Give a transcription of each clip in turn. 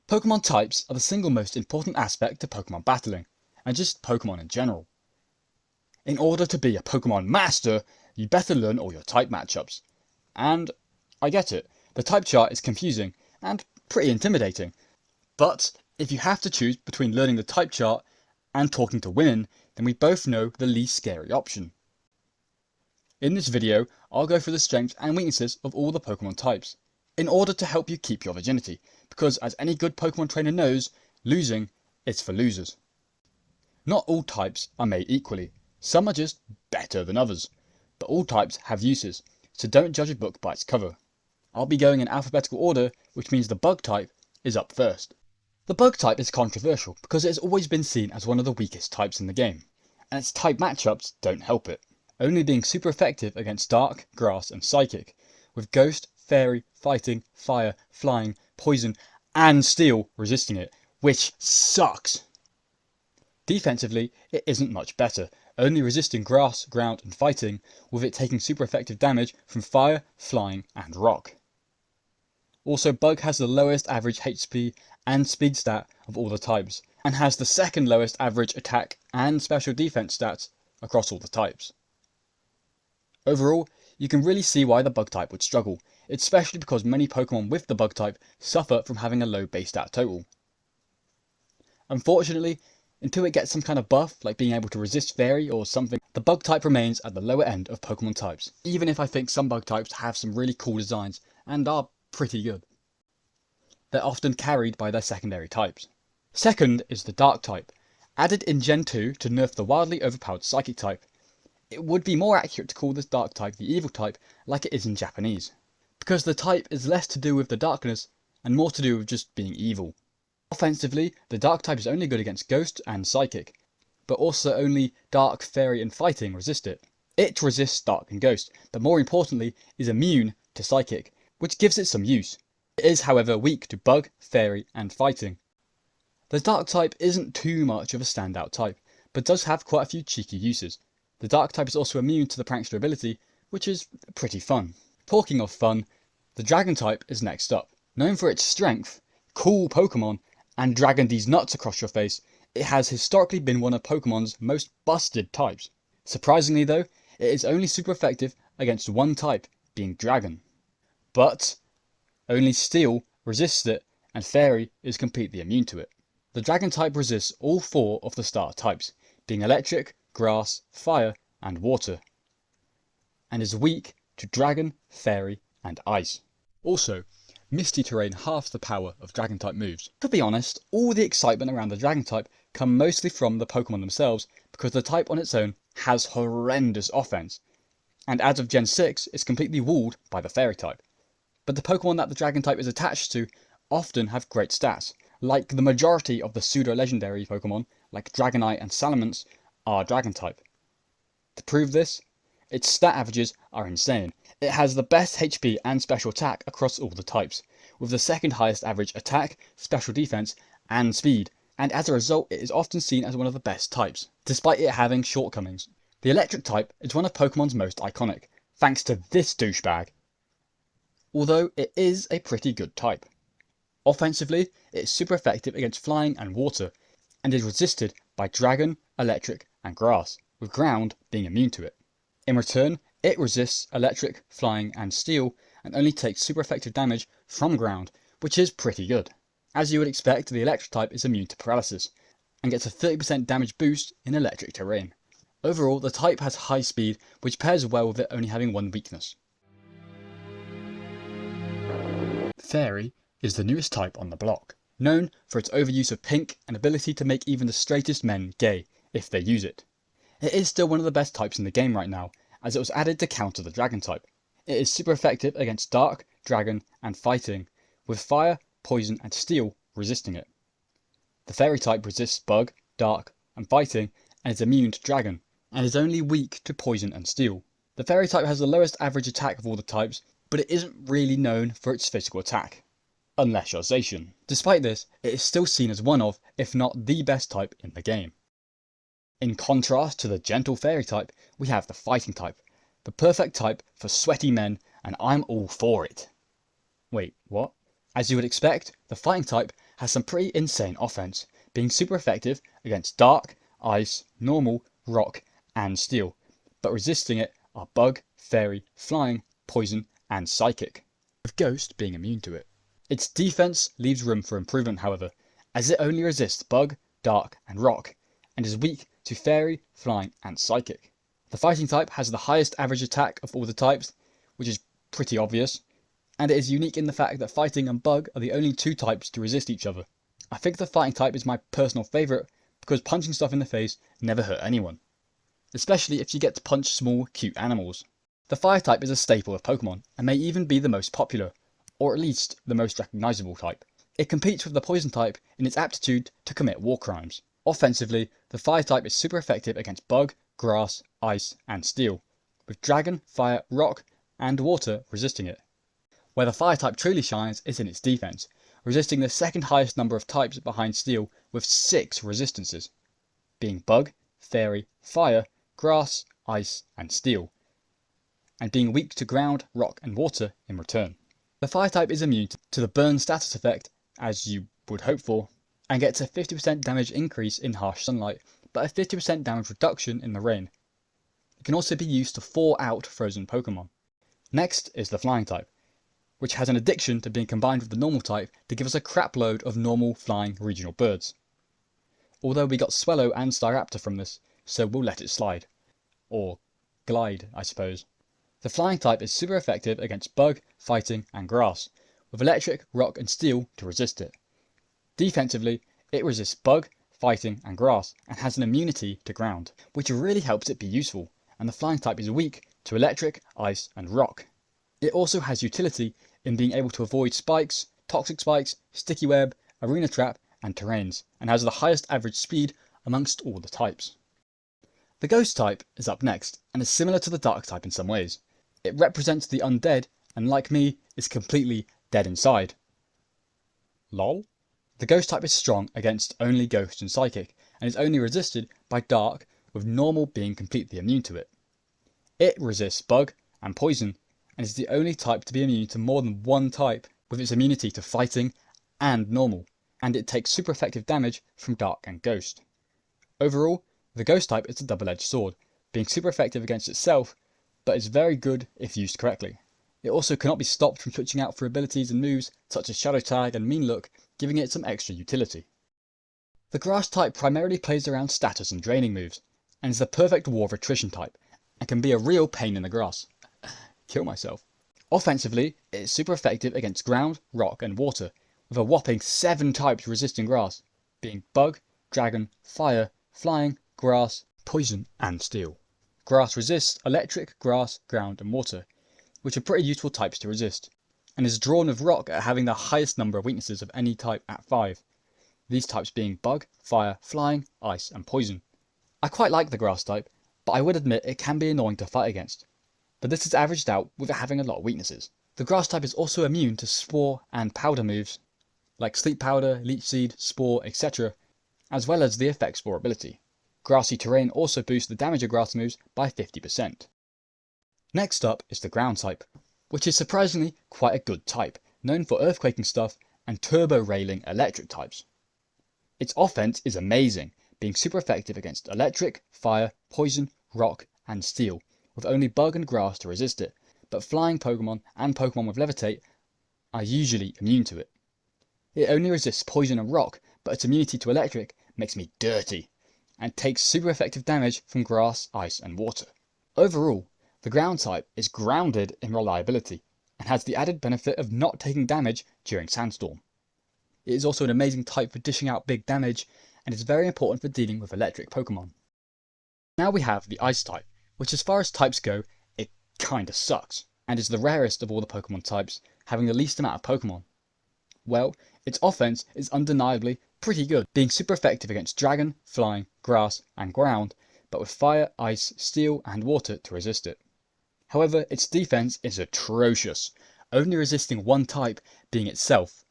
Pokémon types are the single most important aspect to Pokémon battling, and just Pokémon in general. In order to be a Pokémon master, you better learn all your type matchups. And I get it, the type chart is confusing and pretty intimidating. But if you have to choose between learning the type chart and talking to women, then we both know the least scary option. In this video, I'll go through the strengths and weaknesses of all the Pokémon types, in order to help you keep your virginity, because as any good Pokémon trainer knows, losing is for losers. Not all types are made equally, some are just better than others, but all types have uses, so don't judge a book by its cover. I'll be going in alphabetical order, which means the bug type is up first. The bug type is controversial because it has always been seen as one of the weakest types in the game, and its type matchups don't help it, only being super effective against Dark, Grass and Psychic, with Ghost, Fairy, Fighting, Fire, Flying, Poison and Steel resisting it, which sucks. Defensively, it isn't much better, only resisting Grass, Ground and Fighting, with it taking super effective damage from Fire, Flying and Rock. Also, Bug has the lowest average HP and speed stat of all the types, and has the second lowest average attack and special defense stats across all the types. Overall, you can really see why the bug type would struggle, especially because many Pokemon with the bug type suffer from having a low base stat total. Unfortunately, until it gets some kind of buff, like being able to resist Fairy or something, the bug type remains at the lower end of Pokemon types, even if I think some bug types have some really cool designs and are pretty good. They're often carried by their secondary types. Second is the Dark type, added in Gen 2 to nerf the wildly overpowered Psychic type. It would be more accurate to call this Dark type the Evil type, like it is in Japanese, because the type is less to do with the darkness and more to do with just being evil. Offensively, the Dark type is only good against Ghost and Psychic, but also only Dark, Fairy and Fighting resist it. It resists Dark and Ghost, but more importantly is immune to Psychic, which gives it some use. It is however weak to Bug, Fairy and Fighting. The Dark type isn't too much of a standout type, but does have quite a few cheeky uses. The Dark type is also immune to the Prankster ability, which is pretty fun. Talking of fun, the Dragon type is next up. Known for its strength, cool Pokemon, and dragging these nuts across your face, it has historically been one of Pokemon's most busted types. Surprisingly though, it is only super effective against one type, being Dragon. But only Steel resists it, and Fairy is completely immune to it. The Dragon type resists all four of the starter types, being Electric, Grass, Fire and Water, and is weak to Dragon, Fairy and Ice. Also, Misty Terrain halves the power of Dragon type moves. To be honest, all the excitement around the Dragon type come mostly from the Pokemon themselves, because the type on its own has horrendous offense, and as of Gen 6 is completely walled by the Fairy type. But the Pokemon that the Dragon type is attached to often have great stats, like the majority of the pseudo-legendary Pokemon like Dragonite and Salamence are Dragon type. To prove this, its stat averages are insane. It has the best HP and special attack across all the types, with the second highest average attack, special defense and speed, and as a result it is often seen as one of the best types, despite it having shortcomings. The Electric type is one of Pokemon's most iconic, thanks to this douchebag, although it is a pretty good type. Offensively, it is super effective against Flying and Water, and is resisted by Dragon, Electric and Grass, with Ground being immune to it. In return, it resists Electric, Flying and Steel, and only takes super effective damage from Ground, which is pretty good. As you would expect, the Electric type is immune to Paralysis, and gets a 30% damage boost in Electric Terrain. Overall, the type has high speed, which pairs well with it only having one weakness. Fairy is the newest type on the block, known for its overuse of pink and ability to make even the straightest men gay, if they use it. It is still one of the best types in the game right now, as it was added to counter the Dragon type. It is super effective against Dark, Dragon and Fighting, with Fire, Poison and Steel resisting it. The Fairy type resists Bug, Dark and Fighting, and is immune to Dragon, and is only weak to Poison and Steel. The Fairy type has the lowest average attack of all the types, but it isn't really known for its physical attack, unless you're Zacian. Despite this, it is still seen as one of, if not the best type in the game. In contrast to the gentle Fairy type, we have the Fighting type, the perfect type for sweaty men, and I'm all for it. Wait, what? As you would expect, the fighting type has some pretty insane offense, being super effective against dark, ice, normal, rock, and steel, but resisting it are bug, fairy, flying, poison, and psychic, with ghost being immune to it. Its defense leaves room for improvement, however, as it only resists bug, dark, and rock, and is weak to fairy, flying, and psychic. The fighting type has the highest average attack of all the types, which is pretty obvious, and it is unique in the fact that fighting and bug are the only two types to resist each other. I think the fighting type is my personal favourite because punching stuff in the face never hurt anyone, especially if you get to punch small, cute animals. The fire type is a staple of Pokémon and may even be the most popular, or at least the most recognisable type. It competes with the poison type in its aptitude to commit war crimes. Offensively, the fire type is super effective against bug, grass, ice, and steel, with dragon, fire, rock, and water resisting it. Where the fire type truly shines is in its defense, resisting the second highest number of types behind steel with 6 resistances, being bug, fairy, fire, grass, ice, and steel, and being weak to ground, rock, and water in return. The fire type is immune to the burn status effect, as you would hope for, and gets a 50% damage increase in harsh sunlight, but a 50% damage reduction in the rain. It can also be used to thaw out frozen Pokémon. Next is the flying type, which has an addiction to being combined with the normal type to give us a crap load of normal flying regional birds. Although we got Swellow and Staraptor from this, so we'll let it slide. Or glide, I suppose. The flying type is super effective against bug, fighting, and grass, with electric, rock, and steel to resist it. Defensively, it resists bug, fighting, and grass, and has an immunity to ground, which really helps it be useful, and the flying type is weak to electric, ice, and rock. It also has utility in being able to avoid spikes, toxic spikes, sticky web, arena trap, and terrains, and has the highest average speed amongst all the types. The ghost type is up next, and is similar to the dark type in some ways. It represents the undead, and like me, is completely dead inside. Lol? The ghost type is strong against only ghost and psychic, and is only resisted by dark, with normal being completely immune to it. It resists bug and poison, and is the only type to be immune to more than one type, with its immunity to fighting and normal, and it takes super effective damage from dark and ghost. Overall, the ghost type is a double-edged sword, being super effective against itself, but is very good if used correctly. It also cannot be stopped from switching out for abilities and moves such as Shadow Tag and Mean Look, giving it some extra utility. The grass type primarily plays around status and draining moves, and is the perfect war of attrition type, and can be a real pain in the grass. Kill myself. Offensively, it is super effective against ground, rock, and water, with a whopping 7 types resisting grass, being bug, dragon, fire, flying, grass, poison, and steel. Grass resists electric, grass, ground, and water, which are pretty useful types to resist, and is drawn with rock at having the highest number of weaknesses of any type at 5, these types being bug, fire, flying, ice, and poison. I quite like the grass type, but I would admit it can be annoying to fight against, but this is averaged out with it having a lot of weaknesses. The grass type is also immune to spore and powder moves, like sleep powder, leech seed, spore, etc., as well as the effect spore ability. Grassy terrain also boosts the damage of grass moves by 50%. Next up is the ground type, which is surprisingly quite a good type, known for earthquaking stuff and turbo railing electric types. Its offense is amazing, being super effective against electric, fire, poison, rock, and steel, with only bug and grass to resist it, but flying Pokémon and Pokémon with levitate are usually immune to it. It only resists poison and rock, but its immunity to electric makes me dirty, and takes super effective damage from grass, ice, and water. Overall, the ground type is grounded in reliability, and has the added benefit of not taking damage during Sandstorm. It is also an amazing type for dishing out big damage, and is very important for dealing with electric Pokémon. Now we have the Ice type, which as far as types go, it kinda sucks, and is the rarest of all the Pokémon types, having the least amount of Pokémon. Well, its offense is undeniably pretty good, being super effective against dragon, flying, grass, and ground, but with fire, ice, steel, and water to resist it. However, its defense is atrocious, only resisting one type, being itself,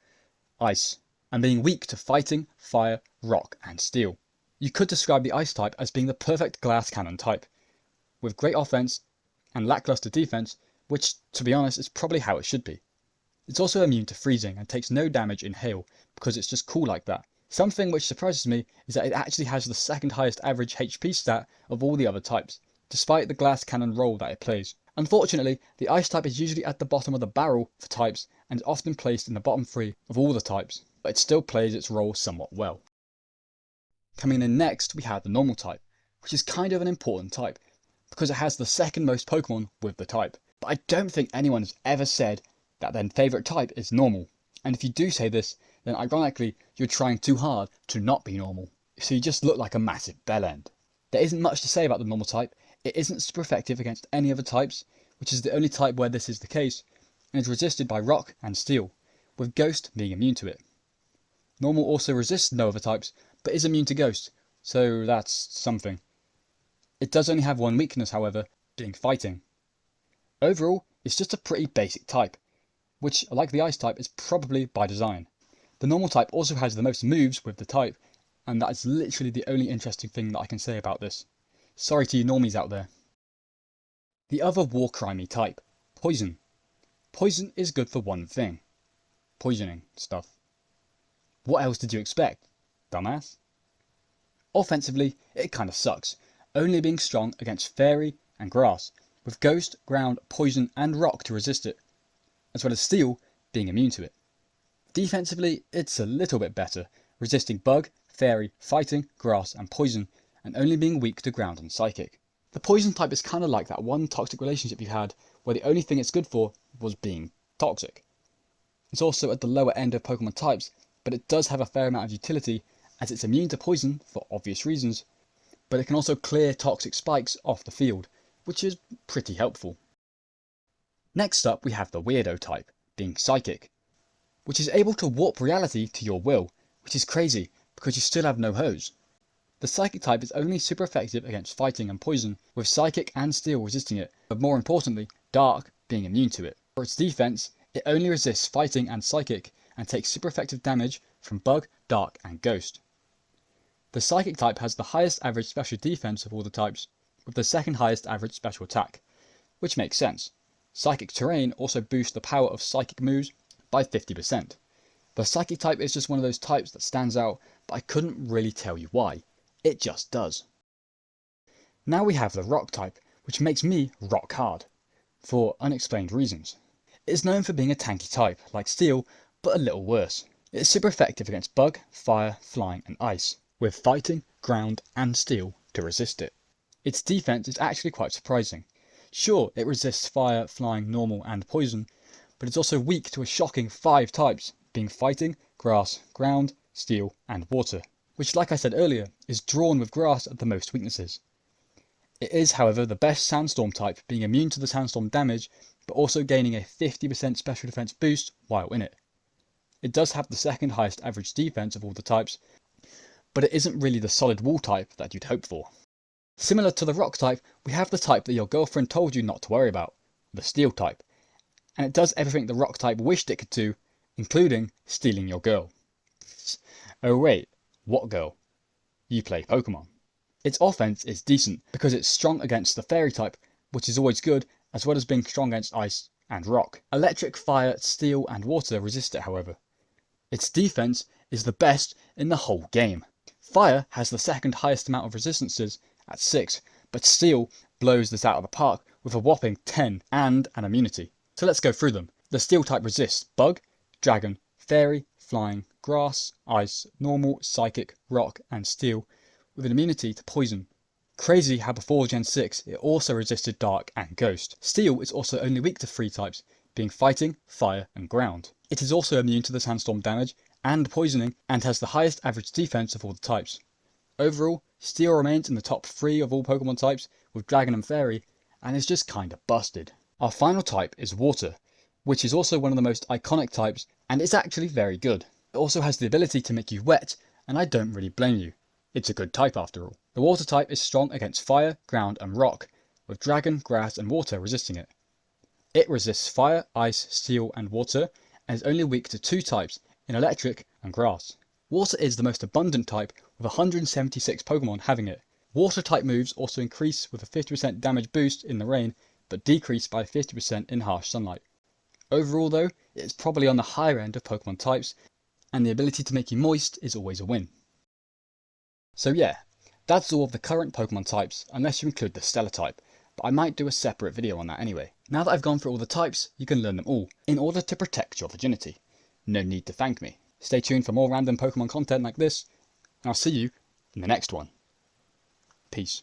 ice, and being weak to fighting, fire, rock, and steel. You could describe the Ice type as being the perfect glass cannon type, with great offense and lackluster defense, which, to be honest, is probably how it should be. It's also immune to freezing and takes no damage in hail because it's just cool like that. Something which surprises me is that it actually has the second highest average HP stat of all the other types, despite the glass cannon role that it plays. Unfortunately, the ice type is usually at the bottom of the barrel for types and is often placed in the bottom 3 of all the types, but it still plays its role somewhat well. Coming in next, we have the normal type, which is kind of an important type, because it has the second most Pokemon with the type. But I don't think anyone has ever said that their favourite type is normal. And if you do say this, then ironically, you're trying too hard to not be normal. So you just look like a massive bellend. There isn't much to say about the normal type. It isn't super effective against any other types, which is the only type where this is the case, and is resisted by rock and steel, with ghost being immune to it. Normal also resists no other types, but is immune to ghost, so that's something. It does only have one weakness, however, being fighting. Overall, it's just a pretty basic type, which, like the ice type, is probably by design. The normal type also has the most moves with the type, and that is literally the only interesting thing that I can say about this. Sorry to you normies out there. The other war crimey type, poison. Poison is good for one thing. Poisoning stuff. What else did you expect, dumbass? Offensively, it kinda sucks, only being strong against fairy and grass, with ghost, ground, poison and rock to resist it, as well as steel being immune to it. Defensively, it's a little bit better, resisting bug, fairy, fighting, grass and poison, and only being weak to ground and psychic. The poison type is kinda like that one toxic relationship you had, where the only thing it's good for was being toxic. It's also at the lower end of Pokemon types, but it does have a fair amount of utility, as it's immune to poison for obvious reasons, but it can also clear toxic spikes off the field, which is pretty helpful. Next up we have the weirdo type, being psychic, which is able to warp reality to your will, which is crazy because you still have no hose. The psychic type is only super effective against fighting and poison, with psychic and steel resisting it, but more importantly, dark being immune to it. For its defense, it only resists fighting and psychic, and takes super effective damage from bug, dark and ghost. The psychic type has the highest average special defense of all the types, with the second highest average special attack, which makes sense. Psychic terrain also boosts the power of psychic moves by 50%. The psychic type is just one of those types that stands out, but I couldn't really tell you why. It just does. Now we have the rock type, which makes me rock hard, for unexplained reasons. It is known for being a tanky type, like steel, but a little worse. It is super effective against bug, fire, flying and ice, with fighting, ground and steel to resist it. Its defense is actually quite surprising. Sure, it resists fire, flying, normal and poison, but it's also weak to a shocking 5 types, being fighting, grass, ground, steel and water, which, like I said earlier, is drawn with grass at the most weaknesses. It is, however, the best sandstorm type, being immune to the sandstorm damage, but also gaining a 50% special defense boost while in it. It does have the second highest average defense of all the types, but it isn't really the solid wall type that you'd hope for. Similar to the rock type, we have the type that your girlfriend told you not to worry about, the steel type, and it does everything the rock type wished it could do, including stealing your girl. Oh wait, what girl? You play Pokemon. Its offense is decent because it's strong against the fairy type, which is always good, as well as being strong against ice and rock. Electric, fire, steel and water resist it, however. Its defense is the best in the whole game. Fire has the second highest amount of resistances at 6, but steel blows this out of the park with a whopping 10 and an immunity. So let's go through them. The steel type resists bug, dragon, fairy, flying, grass, ice, normal, psychic, rock and steel, with an immunity to poison. Crazy how before Gen 6 it also resisted dark and ghost. Steel is also only weak to 3 types, being fighting, fire and ground. It is also immune to the sandstorm damage and poisoning, and has the highest average defense of all the types. Overall, steel remains in the top 3 of all Pokemon types, with dragon and fairy, and is just kinda busted. Our final type is water, which is also one of the most iconic types, and it's actually very good. It also has the ability to make you wet, and I don't really blame you. It's a good type after all. The water type is strong against fire, ground and rock, with dragon, grass and water resisting it. It resists fire, ice, steel and water, and is only weak to 2 types, in electric and grass. Water is the most abundant type, with 176 Pokemon having it. Water type moves also increase with a 50% damage boost in the rain, but decrease by 50% in harsh sunlight. Overall though, it's probably on the higher end of Pokemon types, and the ability to make you moist is always a win. So yeah, that's all of the current Pokemon types, unless you include the Stellar type, but I might do a separate video on that anyway. Now that I've gone through all the types, you can learn them all, in order to protect your virginity. No need to thank me. Stay tuned for more random Pokemon content like this, and I'll see you in the next one. Peace.